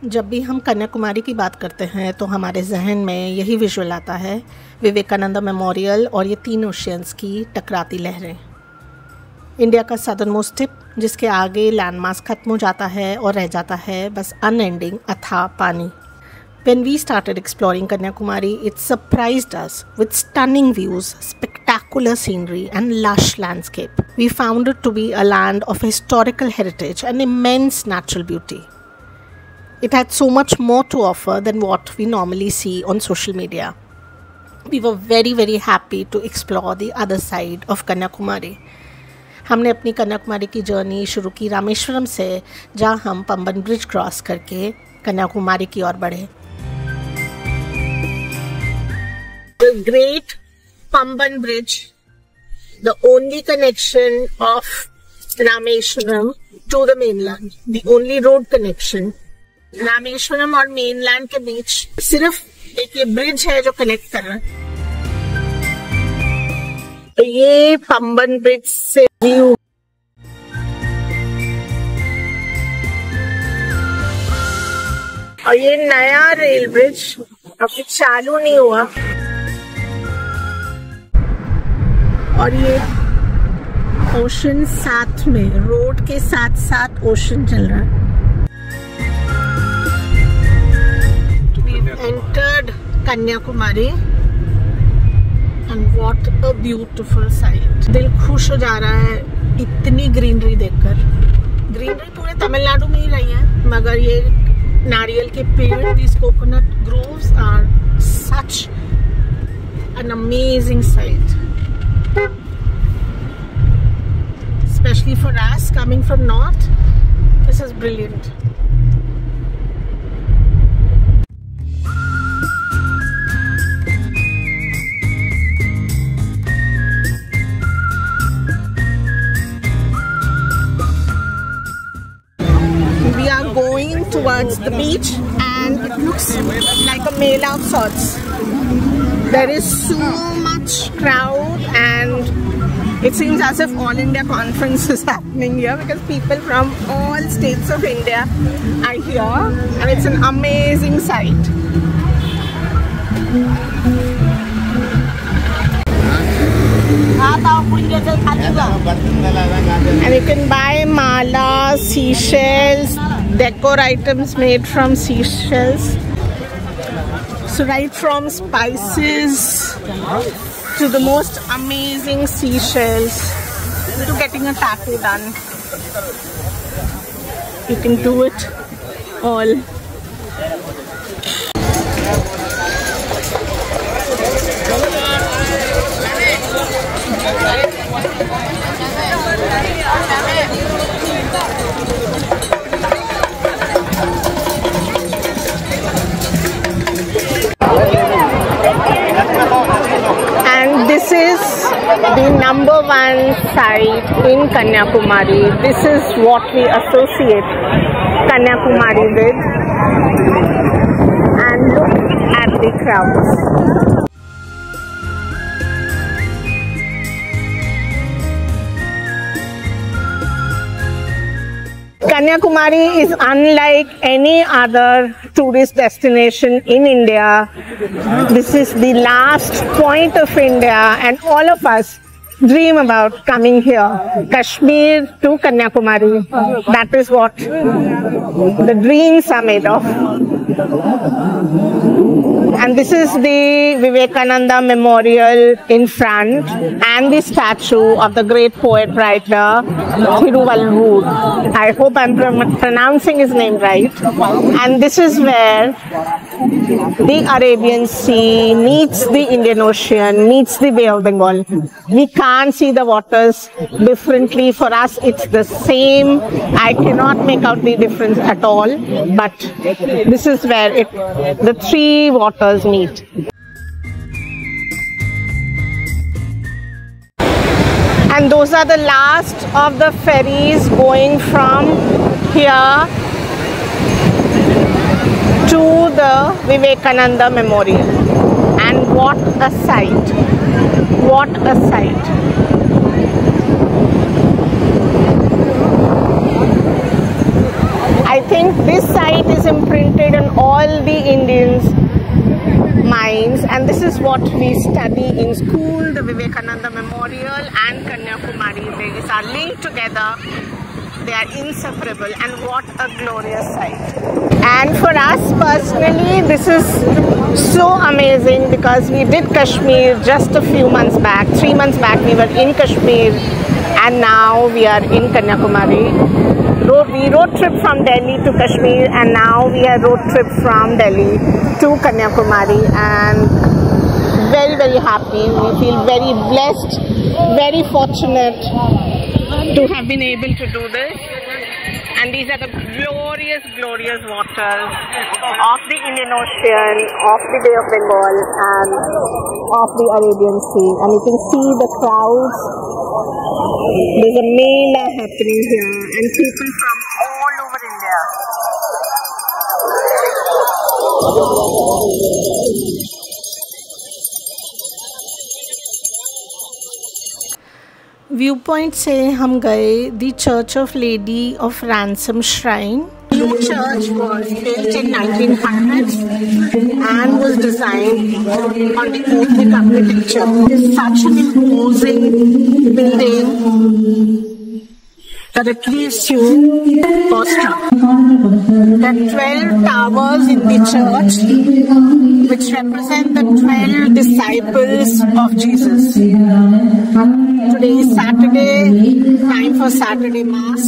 जब भी हम कन्याकुमारी की बात करते हैं तो हमारे जहन में यही विजुअल आता है, विवेकानंद मेमोरियल और ये 3 ओशियंस की टकराती लहरें। इंडिया का सदर्न मोस्ट टिप, जिसके आगे लैंडमास खत्म हो जाता है और रह जाता है बस अनएंडिंग अथाह पानी। When we started exploring Kanyakumari, it surprised us with stunning views, spectacular scenery and lush landscape. We found it to be a land of historical heritage and immense natural beauty. It had so much more to offer than what we normally see on social media. We were very happy to explore the other side of Kanyakumari. हमने अपनी कन्याकुमारी की journey शुरू की रामेश्वरम से, जहाँ हम Pamban bridge cross करके कन्याकुमारी की ओर बढ़े। The Great Pamban Bridge, the only connection of Rameshwaram to the mainland, the only road connection. Rameswaram और मेनलैंड के बीच सिर्फ एक ये ब्रिज है जो कनेक्ट कर रहा है। तो ये पंबन ब्रिज से व्यू, और ये नया रेल ब्रिज अभी चालू नहीं हुआ, और ये ओशन साथ में, रोड के साथ साथ ओशन चल रहा है। We've entered Kanyakumari and what a beautiful sight. दिल खुश हो जा रहा है इतनी ग्रीनरी देखकर। ग्रीनरी पूरे तमिलनाडु में ही रही है, मगर ये नारियल के पेड़, these coconut groves are such an amazing sight. Especially for us coming from north, this is brilliant. We are going towards the beach and it looks like a mela of sorts. There is so much crowd and it seems as if all India conference is happening here, because people from all states of India are here and it's an amazing sight. And you can buy mala, seashells, decor items made from seashells. So right from spices to the most amazing seashells to getting a tattoo done. You can do it all. And this is the #1 site in Kanyakumari. This is what we associate Kanyakumari with. And look at the crowds. Kanyakumari is unlike any other tourist destination in India. This is the last point of India and all of us dream about coming here. Kashmir to Kanyakumari. That is what the dreams are made of. And this is the Vivekananda Memorial in front and the statue of the great poet writer Thiruvalluvar. I hope I'm pronouncing his name right. And this is where the Arabian Sea meets the Indian Ocean, meets the Bay of Bengal. We can't see the waters differently. For us, it's the same. I cannot make out the difference at all. But this is where the 3 waters meet. And those are the last of the ferries going from here to the Vivekananda Memorial. And what a sight! What a sight! I think this site is imprinted on all the Indians' minds, and this is what we study in school. The Vivekananda Memorial and Kanyakumari, they are linked together. They are inseparable, and what a glorious sight. And for us personally, this is so amazing because we did Kashmir just a few months back. 3 months back we were in Kashmir, and now we are in Kanyakumari. We road trip from Delhi to Kashmir, and now we are road trip from Delhi to Kanyakumari, and very, very happy. We feel very blessed, very fortunate to have been able to do this. And these are the glorious, glorious waters of the Indian Ocean, of the Bay of Bengal, and of the Arabian Sea. And you can see the crowds. There's a mela happening here, and people from all over India. View point से हम गए the church of lady of ransom shrine. The church was built in 1900s and was designed on the Gothic architecture. It is such an imposing building that it leaves you awestruck. There are 12 towers in the church which represent the 12 disciples of Jesus. Today is Saturday, time for Saturday Mass.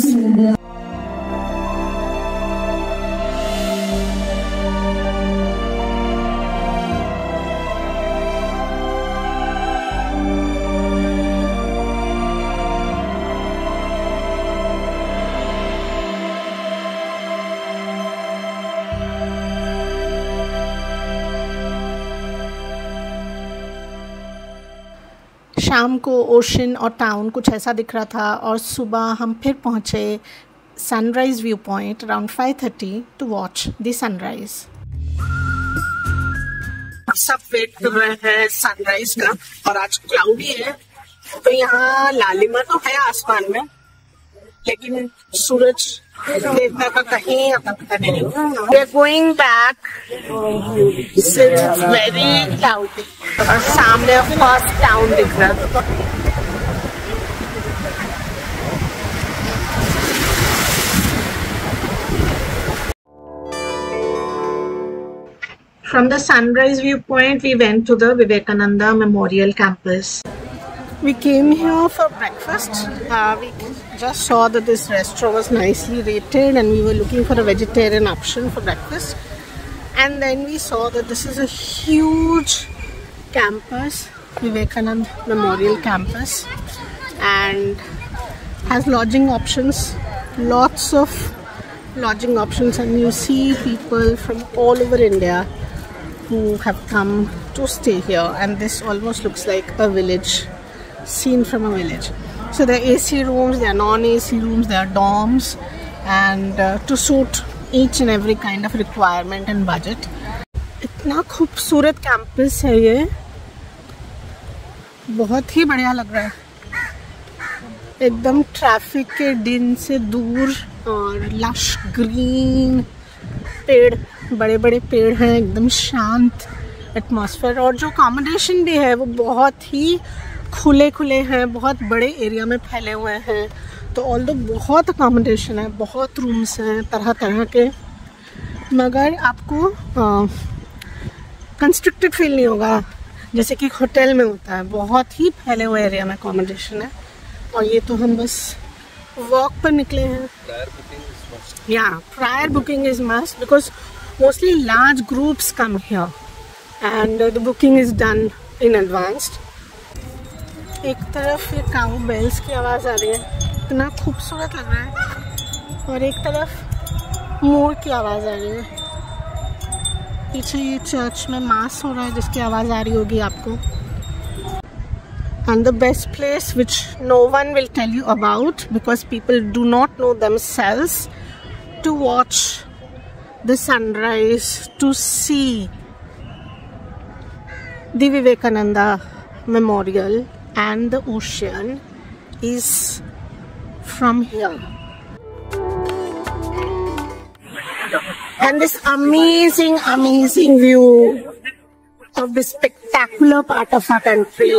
शाम को ocean और town कुछ ऐसा दिख रहा था, और सुबह हम फिर पहुँचे sunrise view point around 5:30 to watch the sunrise. सब वेट कर रहे हैं सनराइज का, और आज क्लाउडी है तो यहाँ लालिमा तो है आसमान में, लेकिन सूरज देवता का कहीं आता पता नहीं. We are going back since it's very cloudy, और सामने फर्स्ट टाउन दिख रहा है. From the sunrise viewpoint, we went to the Vivekananda Memorial Campus. We came here for breakfast. We just saw that this restaurant was nicely rated, and we were looking for a vegetarian option for breakfast. And then we saw that this is a huge campus, Vivekananda Memorial Campus, and has lodging options, lots of lodging options, and you see people from all over India who have come to stay here, and this almost looks like a village, seen from a village. So there are AC rooms, there are non-AC rooms, there are dorms, and to suit each and every kind of requirement and budget. इतना खूबसूरत campus है ये, बहुत ही बढ़िया लग रहा है. एकदम ट्रैफिक के दिन से दूर, और लश ग्रीन पेड़, बड़े बड़े पेड़ हैं, एकदम शांत एटमॉस्फेयर. और जो अकोमोडेशन भी है वो बहुत ही खुले खुले हैं, बहुत बड़े एरिया में फैले हुए हैं. तो ऑल्दो बहुत अकोमोडेशन है, बहुत रूम्स हैं तरह तरह के, मगर आपको कंस्ट्रक्टेड फील नहीं होगा जैसे कि होटल में होता है. बहुत ही फैले हुए एरिया में अकोमोडेशन है. और ये तो हम बस वॉक पर निकले हैं. Prior booking is must, because mostly large groups come here and the booking is done in advance. एक तरफ ये काऊ बेल्स की आवाज़ आ रही है, इतना खूबसूरत लग रहा है, और एक तरफ मोर की आवाज़ आ रही है. पीछे ये चर्च में मास हो रहा है जिसकी आवाज़ आ रही होगी आपको. And the best place which no one will tell you about, because people do not know themselves, to watch the sunrise, to see the Vivekananda Memorial and the ocean, is from here. And this amazing view of this spectacular part of our country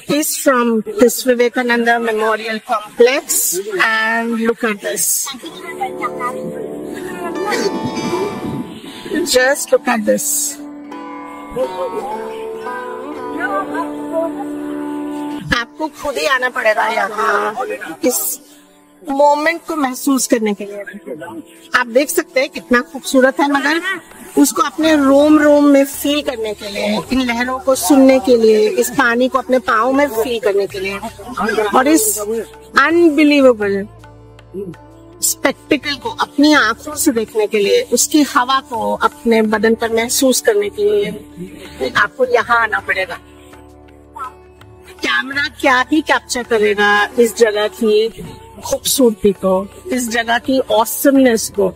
is from this Vivekananda Memorial Complex. And look at this. Just look at this. आपको खुद ही आना पड़ेगा यहाँ इस moment को महसूस करने के लिए। आप देख सकते हैं कितना खूबसूरत है, मगर उसको अपने रोम में फील करने के लिए, इन लहरों को सुनने के लिए, इस पानी को अपने पाँव में फील करने के लिए और इस अनबिलीवेबल स्पेक्टिकल को अपनी आंखों से देखने के लिए, उसकी हवा को अपने बदन पर महसूस करने के लिए आपको यहाँ आना पड़ेगा। कैमरा क्या ही कैप्चर करेगा इस जगह की खूबसूरती को, इस जगह की ऑसमनेस को।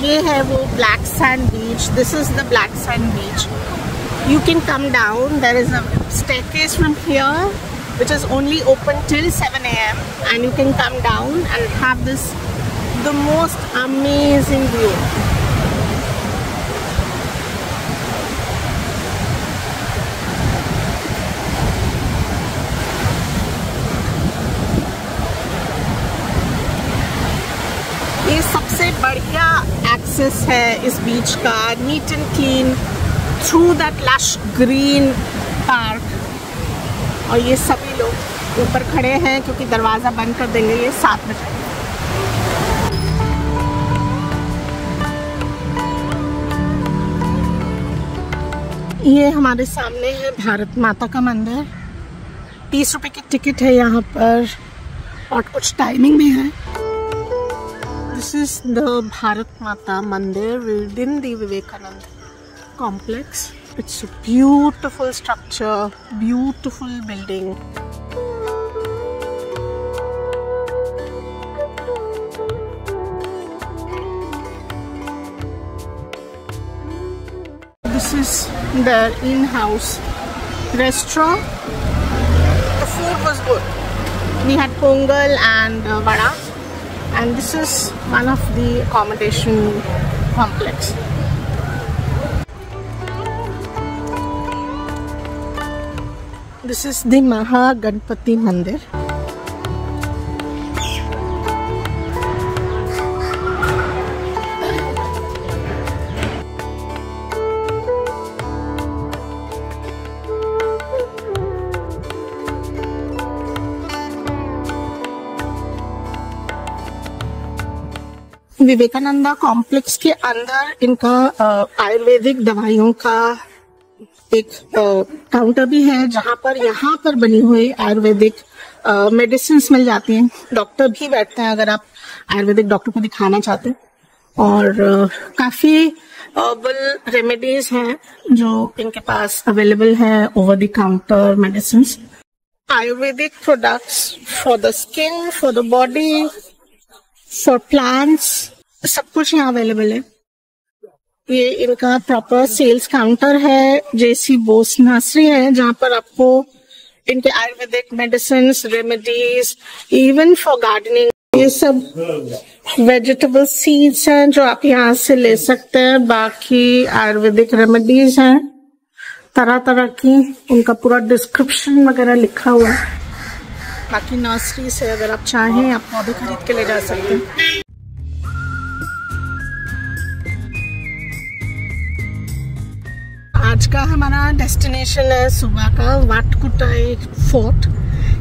ये है वो black sand beach. This is the black sand beach. You can come down. There is a staircase from here which is only open till 7 AM and you can come down and have the most amazing view. ये सबसे बढ़िया access है इस बीच का, neat and clean through that lush green park. और ये सभी लोग ऊपर खड़े हैं क्योंकि दरवाज़ा बंद कर देंगे ये 7 बजे। ये हमारे सामने है भारत माता का मंदिर। 30 रुपए की टिकट है यहाँ पर और कुछ टाइमिंग भी है। This is the Bharat Mata Mandir within the Vivekananda complex. It's a beautiful structure, beautiful building. This is their in-house restaurant. The food was good. We had pongal and vada. And this is one of the accommodation complex. This is the Mahaganpati Mandir. Vivekananda complex के अंदर इनका आयुर्वेदिक दवाइयों का एक counter भी है, जहां पर यहाँ पर बनी हुई आयुर्वेदिक मेडिसिन मिल जाती हैं। डॉक्टर भी बैठते हैं अगर आप आयुर्वेदिक डॉक्टर को दिखाना चाहते हैं। और काफी हर्बल रेमेडीज हैं जो इनके पास अवेलेबल है, over the counter medicine, Ayurvedic products for the skin, for the body, for plants, सब कुछ यहाँ अवेलेबल है। ये इनका प्रॉपर सेल्स काउंटर है। जेसी बोस नर्सरी है जहाँ पर आपको इनके Ayurvedic medicine, remedies, even for gardening, ये सब वेजिटेबल सीड्स हैं जो आप यहाँ से ले सकते हैं। बाकी आयुर्वेदिक रेमेडीज हैं तरह तरह की, उनका पूरा डिस्क्रिप्शन वगैरह लिखा हुआ है। बाकी नर्सरी से अगर आप चाहें आप पौधे खरीद के ले जा सकते हैं। आज का हमारा डेस्टिनेशन है सुबह का वाटकुटाई फोर्ट।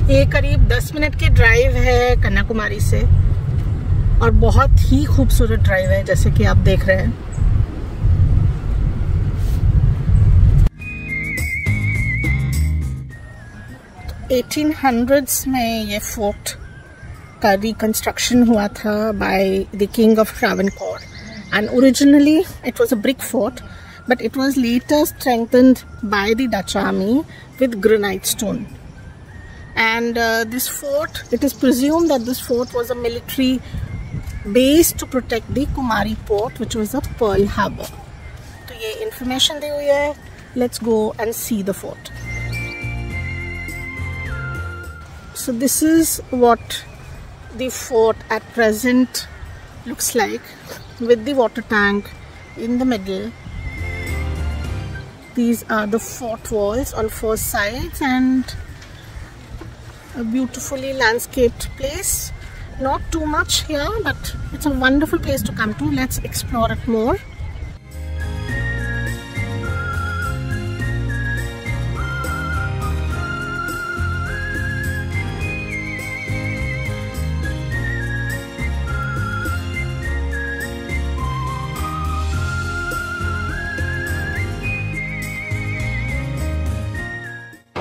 ये करीब 10 मिनट की ड्राइव है कन्याकुमारी से और बहुत ही खूबसूरत ड्राइव है जैसे कि आप देख रहे हैं। तो 1800s में ये फोर्ट का रिकंस्ट्रक्शन हुआ था by the king of Travancore and originally it was a brick fort, but it was later strengthened by the Dutch army with granite stone. And this fort, it is presumed that this fort was a military base to protect the Kumari port, which was a pearl harbor. तो ये information दी हुई है Let's go and see the fort. So this is what the fort at present looks like, with the water tank in the middle. These are the fort walls on 4 sides and a beautifully landscaped place. Not too much here, but it's a wonderful place to come to. Let's explore it more.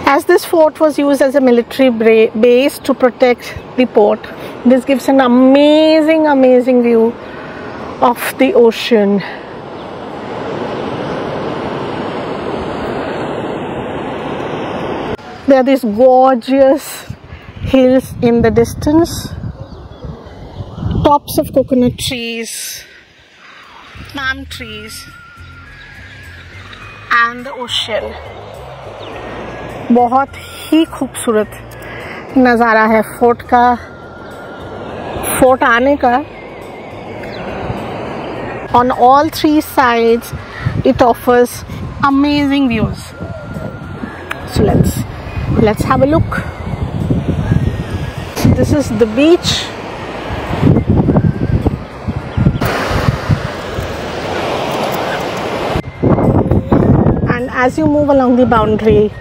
As this fort was used as a military base to protect the port, this gives an amazing view of the ocean. There are these gorgeous hills in the distance, tops of coconut trees, palm trees, and the ocean. बहुत ही खूबसूरत नज़ारा है fort आने का. On all 3 sides it offers amazing views. So let's have a look. This is the beach. And as you move along the boundary,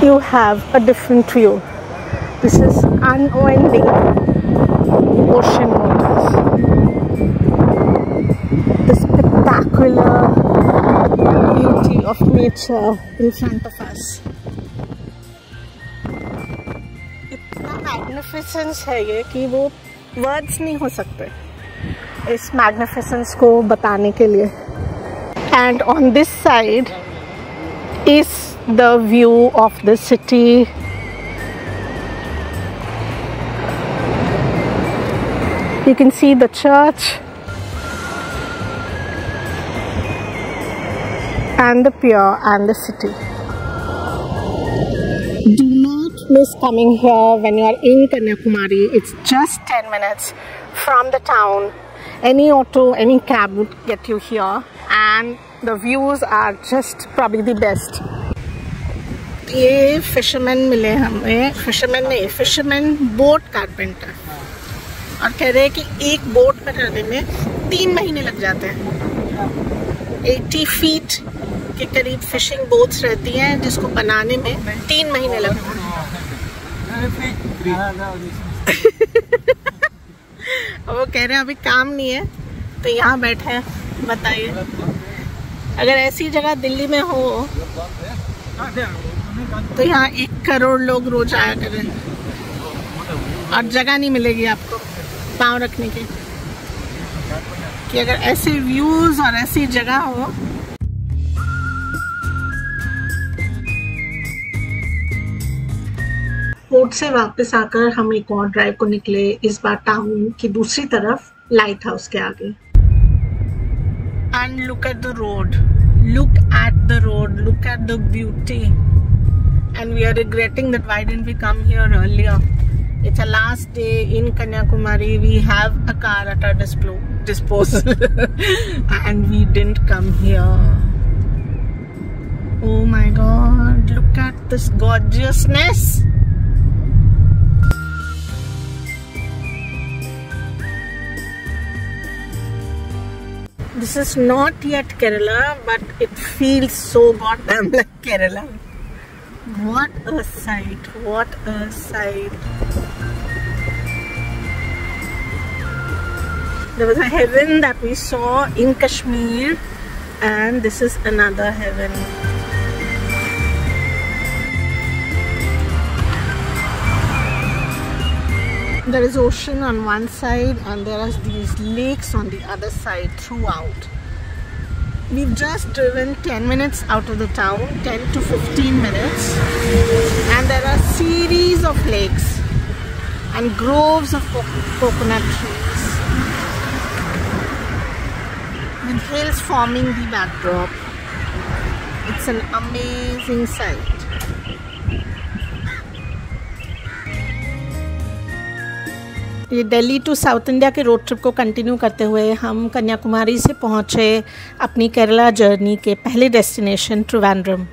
you have a different view. This is unwinding ocean waters. The spectacular beauty of nature in front of us. इतना magnificence है ये कि वो words नहीं हो सकते इस magnificence को बताने के लिए. And on this side is the view of the city. You can see the church and the pier and the city. Do not miss coming here when you are in Kanyakumari. It's just 10 minutes from the town. Any auto, any cab would get you here, and the views are just probably the best. ये fisherman मिले हमें, fisherman boat carpenter, और कह रहे हैं कि एक boat बनाने में 3 महीने लग जाते हैं. 80 फीट के करीब फिशिंग बोट्स रहती हैं जिसको बनाने में 3 महीने लगते हैं. वो कह रहे हैं अभी काम नहीं है तो यहाँ बैठे हैं. बताइए, अगर ऐसी जगह दिल्ली में हो तो यहाँ 1 करोड़ लोग रोज आया करें और जगह नहीं मिलेगी आपको पाँव रखने की, कि अगर ऐसे व्यूज और ऐसी जगह हो. पोर्ट से वापस आकर हम एक और ड्राइव को निकले, इस बार टाउन की दूसरी तरफ लाइट हाउस के आगे. And look at the road. Look at the road. Look at the beauty. And we are regretting that why didn't we come here earlier. It's our last day in Kanyakumari. We have a car at our disposal and we didn't come here. Oh my God, look at this gorgeousness. This is not yet Kerala, but it feels so goddamn like Kerala. What a sight, what a sight. There was a heaven that we saw in Kashmir, and this is another heaven. There is ocean on one side and there are these lakes on the other side throughout. We've just driven 10 minutes out of the town, 10 to 15 minutes, and there are series of lakes and groves of coconut trees with hills forming the backdrop. It's an amazing sight. ये Delhi to south India के road trip को continue करते हुए हम कन्याकुमारी से पहुँचे अपनी Kerala journey के पहले डेस्टिनेशन ट्रिवेंड्रम।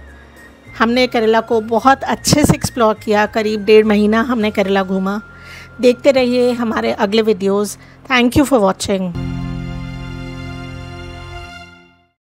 हमने केरला को बहुत अच्छे से एक्सप्लोर किया, करीब 1.5 महीना हमने केरला घूमा। देखते रहिए हमारे अगले videos. Thank you for watching.